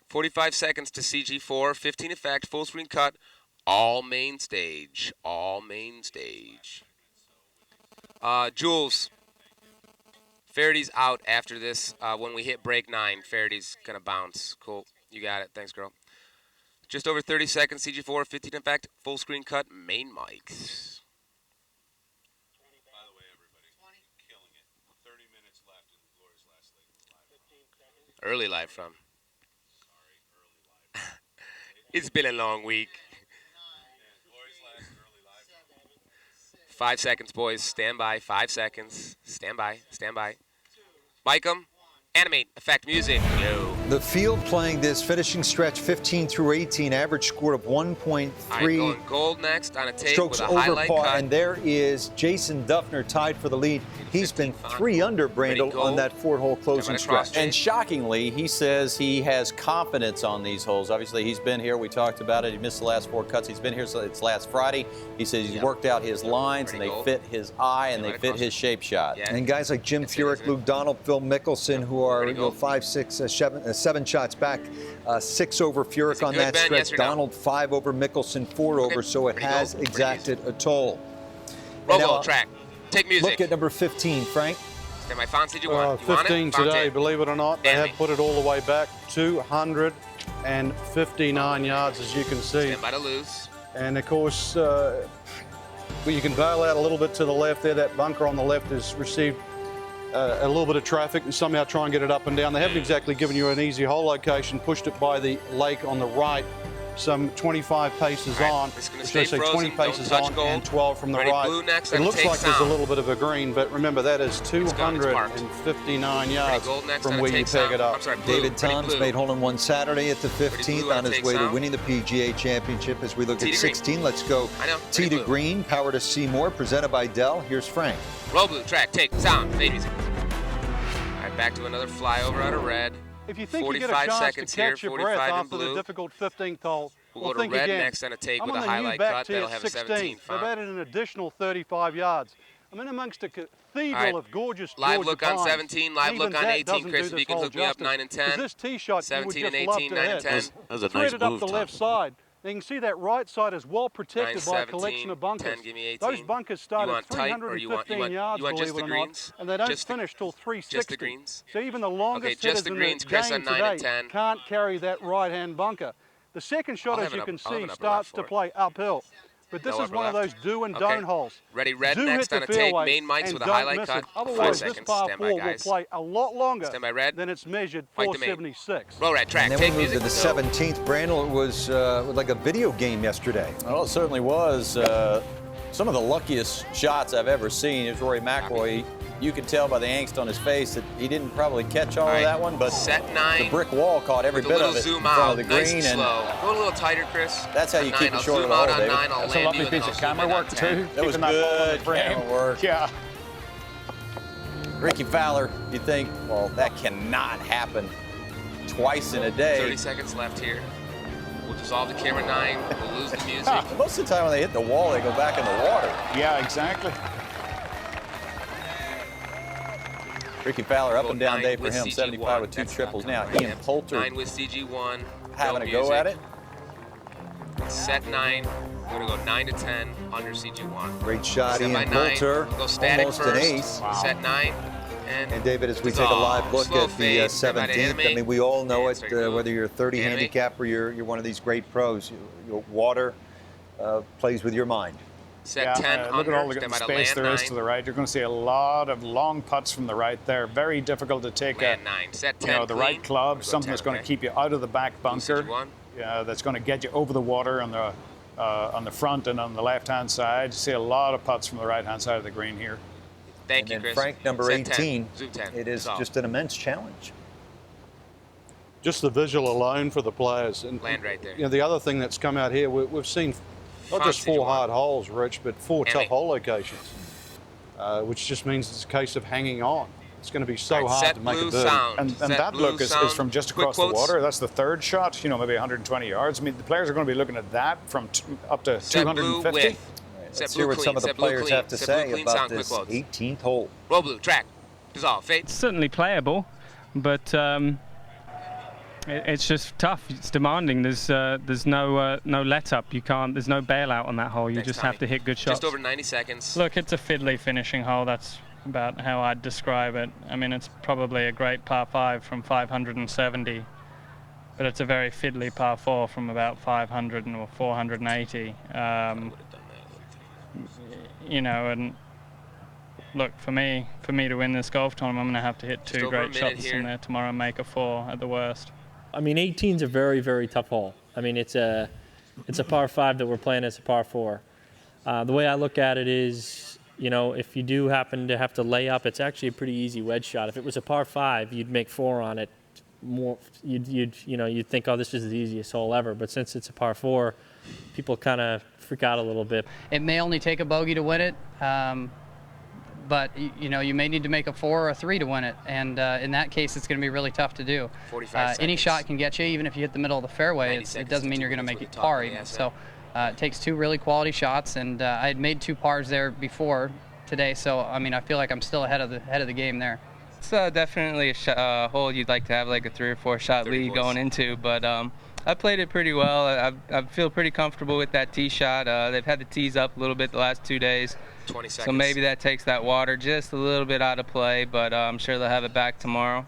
45 seconds to CG4, 15 effect, full screen cut, all main stage, all main stage. Jules, Faraday's out after this. When we hit break 9, Faraday's gonna bounce. Cool, you got it, thanks girl. Just over 30 seconds, CG4, 15 effect, full screen cut, main mics. By the way, everybody, killing it. 30 minutes left in Gloria's last leg. Early live from. Sorry, early live. It's been a long week. Gloria's last early live. 5 seconds, boys. Stand by. 5 seconds. Stand by. Stand by. Mic 'em. Animate. Effect music. Go. The field playing this finishing stretch 15 through 18, average score of 1.3. All right, going gold next on a tape Strokes with a over highlight par, cut. and there is Jason Duffner tied for the lead. He's been 3 under, Brandel, on that 4-hole closing stretch. And shockingly, he says he has confidence on these holes. Obviously, he's been here. We talked about it. He missed the last 4 cuts. He's been here since last Friday. He says he's worked out his lines, and they fit his eye, and they fit his shape shot. And guys like Jim Furyk, Luke Donald, Phil Mickelson, who are 5, 6, 7 shots back, 6 over Furyk on that stretch. Donald 5 over Mickelson, 4 over, so it has exacted a toll. Roll track. Take music. Look at number 15, Frank. Stand by. Fonzie, you want 15 it? today, believe it or not. They have put it all the way back 259 yards, as you can see. Stand by to lose. And of course, you can bail out a little bit to the left there. That bunker on the left has received a little bit of traffic and somehow try and get it up and down. They haven't exactly given you an easy hole location, pushed it by the lake on the right, some 25 paces on. Which they say 20 paces on and 12 from the right. It looks like there's a little bit of a green, but remember that is 259 yards from where you peg it up. David Toms made hole-in-one Saturday at the 15th on his way to winning the PGA Championship. As we look at 16, let's go tee to green, power to Seymour, presented by Dell. Here's Frank. Roll blue, track, take, sound, fade music. All right, back to another flyover out of red. If you think 45 you get a chance seconds to catch here, your breath 45 in after the blue. difficult 15th hole, We'll go to think red again. next on a take I'm with a on the new highlight back cut. tee That'll at have a 16. 17 They've added an additional 35 yards. I'm in amongst a cathedral of gorgeous live Georgia look on pines. 17, live Even look on that 18, doesn't Chris, do if you this can hole hook me up justice. 9 and 10. This tee shot, 17 you would and just 18, love to 9 and hit. 10. That was a Thread nice it up move, the Tom. left side. You can see that right side is well protected by a collection of bunkers. 10, give me 18. Those bunkers start at 315 yards, you want believe just it the or not, greens? and they don't Just the- finish till 360. just the greens? So even the longest just hitters the in greens, the Chris, game on 9 and today 10. can't carry that right-hand bunker. The second shot, as you can see, starts to play uphill. But this is one of those do and don't holes. Ready, red Do next hit on the a take, fairway main mics and with a don't highlight miss cut. it. 5 Otherwise, this seconds, par stand 4 by, will guys. play a lot longer Stand by red. than it's measured Mic to main. 476. Roll red, track, And then take we moved music. to the 17th. Brandel, it was like a video game yesterday. Well, it certainly was. Some of the luckiest shots I've ever seen is Rory McIlroy. You could tell by the angst on his face that he didn't probably catch all of that one, but set 9. the brick wall caught every bit of it in zoom front out, of the nice green. and And slow. Go a little tighter, Chris. that's how you keep it short of the hole, David. That's a lovely piece of camera work, too. That was good camera work. Yeah. Ricky Fowler, you think, well, that cannot happen twice in a day. 30 seconds left here. We'll dissolve the camera 9. We'll lose the music. Most of the time when they hit the wall, they go back in the water. Yeah, exactly. Ricky Fowler, up and down 9 day for with him, CG1. 75 with 2 That's triples not now. coming Ian right. Poulter 9 with CG1. having a Go go music. at it. Set 9. We're going to go 9 to 10 under CG1. Great shot, Set by Ian 9. Poulter. Go static Almost first. an ace. Set 9. And David, as we take a dissolve. live look Slow at the fade. Stand by to 17th, I animate. mean, we all know And it, start whether you're a 30 Animate. handicap or you're one of these great pros. Water plays with your mind. Set 10 look under. at all the Stand by to space land there is 9. to the right. You're going to see a lot of long putts from the right there. Very difficult to take Land 9. Set 10 the clean. right club, We're something go that's 10, going to okay? keep you out of the back bunker. CG1. That's going to get you over the water on the front and on the left-hand side. You see a lot of putts from the right-hand side of the green here. Thank And you, then Chris. Frank, number Set 10. 18, Zoom 10. it is Dissolve. just an immense challenge. Just the visual alone for the players. And Land right there. You know, the other thing that's come out here, we've seen not just Fonzie, 4 hard holes, Rich, but 4 Andy. tough hole locations, which just means it's a case of hanging on. It's going to be so All right, hard set to make a blue birdie. sound. And Set that blue look is sound. from just Quick across the quotes. water. That's the third shot, maybe 120 yards. I mean, the players are going to be looking at that from up to Set blue 250. with. Let's Set hear blue what clean. some of the Set blue players clean. have to Set blue say clean about sound. Quick this quotes. 18th hole. Roll blue. Track. Dissolve. Fade. It's certainly playable, but It's just tough. It's demanding. There's no let up. You can't. There's no bailout on that hole. You just have to hit good shots. Just over 90 seconds. Look, it's a fiddly finishing hole. That's about how I'd describe it. I mean, it's probably a great par 5 from 570, but it's a very fiddly par 4 from about 500 or 480. You know, and look, for me to win this golf tournament, I'm going to have to hit 2 great shots in there tomorrow and make a 4 at the worst. I mean, 18's a very, very tough hole. I mean, it's a par 5 that we're playing as a par 4. The way I look at it is, you know, if you do happen to have to lay up, it's actually a pretty easy wedge shot. If it was a par 5, you'd make 4 on it. You'd think, oh, this is the easiest hole ever. But since it's a par 4, people kind of freak out a little bit. It may only take a bogey to win it. But you know, you may need to make a 4 or a 3 to win it, and in that case, it's going to be really tough to do. 45 any shot can get you, even if you hit the middle of the fairway. It doesn't mean you're going to make it par even. So it takes 2 really quality shots, and I had made 2 pars there before today. So I mean, I feel like I'm still ahead of the game there. It's definitely a hole you'd like to have like a 3 or 4 shot lead going into, but I played it pretty well. I feel pretty comfortable with that tee shot. They've had the tees up a little bit the last 2 days. 20 seconds. So maybe that takes that water just a little bit out of play, but I'm sure they'll have it back tomorrow.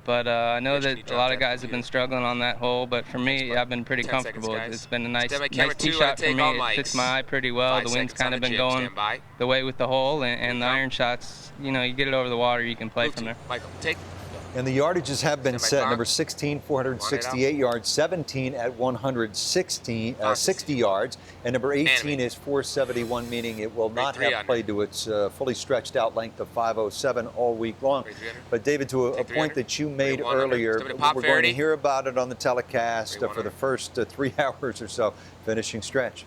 But I know that a lot of guys have been struggling on that hole, but for me, I've been pretty comfortable. It's been a nice tee shot for me. It fits my eye pretty well. The wind's kind of been going the way with the hole, and the iron shots, you know, you get it over the water, you can play from there. Michael, take. And the yardages have been set. Number 16, 468 yards. 17 at 60 yards. And number 18 is 471, meaning it will not have played to its fully stretched out length of 507 all week long. But David, to a point that you made earlier, we're going to hear about it on the telecast for the first 3 hours or so. Finishing stretch.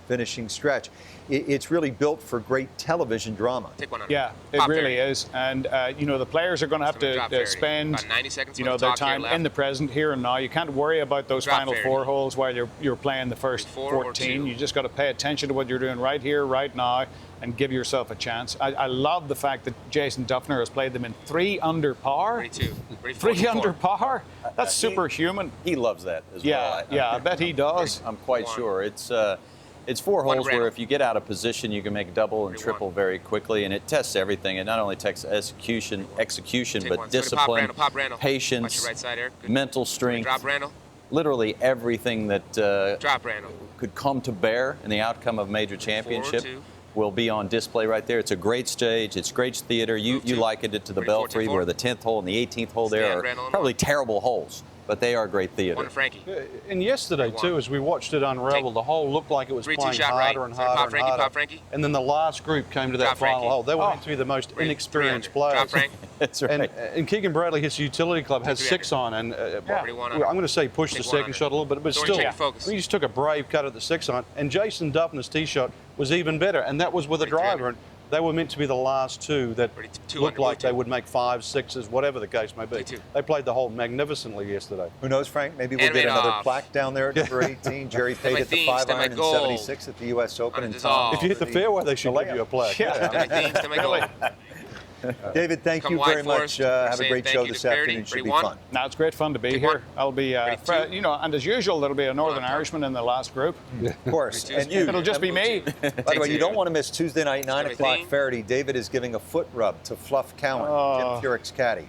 It's really built for great television drama. Yeah, it really is. And, you know, the players are going to have to spend, you know, their time in the present, here and now. You can't worry about those final 4 holes while you're playing the first 14. You just got to pay attention to what you're doing right here, right now, and give yourself a chance. I love the fact that Jason Duffner has played them in 3 under par. 3 under par? That's superhuman. He loves that as well. Yeah, I bet he does. I'm quite sure. It's 4 holes where if you get out of position, you can make double and triple very quickly, and it tests everything. It not only tests execution, but discipline, patience, mental strength, literally everything that could come to bear in the outcome of a major championship will be on display right there. It's a great stage. It's great theater. You likened it to the Belfry, where the 10th hole and the 18th hole there are probably terrible holes, but they are great theater. And yesterday, too, as we watched it unravel, the hole looked like it was playing harder and harder and harder. And then the last group came to that final hole. They were meant to be the most inexperienced players. That's right. And Keegan Bradley, his utility club, has 6 on. And I'm going to say push the second shot a little bit, but still, he just took a brave cut at the 6 on. And Jason Duffner's tee shot was even better, and that was with a driver. And they were meant to be the last 2 that looked like they would make 5s, 6s, whatever the case may be. They played the hole magnificently yesterday. Who knows, Frank? Maybe we'll get another plaque down there at number 18. Jerry Pate at the 5-iron in 76 at the U.S. Open. And Tom, if you hit the fairway, they should give you a plaque. David, thank you very much. Have a great show this afternoon. It should be fun. Now, it's great fun to be here. I'll be, you know, and as usual, there'll be a Northern Irishman in the last group. Of course. And it'll just be me. By the way, you don't want to miss Tuesday night, 9 o'clock Faraday. David is giving a foot rub to Fluff Cowan, Tim Furyk's caddy.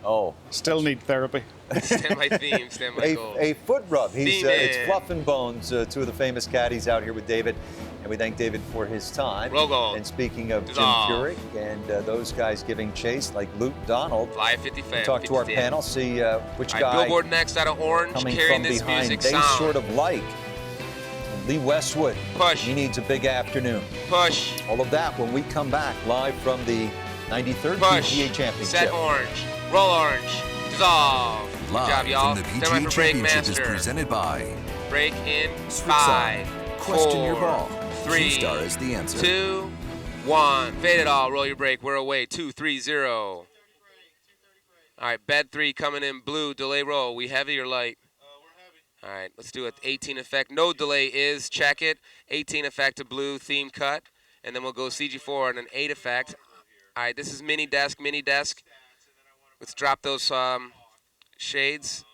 Still need therapy. Stand by theme, stand by goal. A foot rub. It's Fluff and Bones, 2 of the famous caddies out here with David. And we thank David for his time. And speaking of Tim Furyk and those guys giving chase, like Luke Donald, Fly 50 fan. Talk to our panel, see which guy Billboard next out of Orange coming carrying from this behind music they sound. sort of like. Lee Westwood. Push. He needs a big afternoon. Push. All of that when we come back live from the 93rd PGA Championship. Set orange. Roll orange. Dissolve. Live Good job, y'all. from the PGA Championship is presented by Break in 5, Question 4, your ball. 3, Star is the answer. 2, 1. Fade it all. Roll your break. We're away. 2-3-0. All right, bed 3 coming in blue. Delay roll. We heavy or light? We're heavy. All right, let's do it. 18 effect. No delay is. Check it. 18 effect to blue. Theme cut. And then we'll go CG4 and an 8 effect. All right, this is mini desk. Let's drop those shades.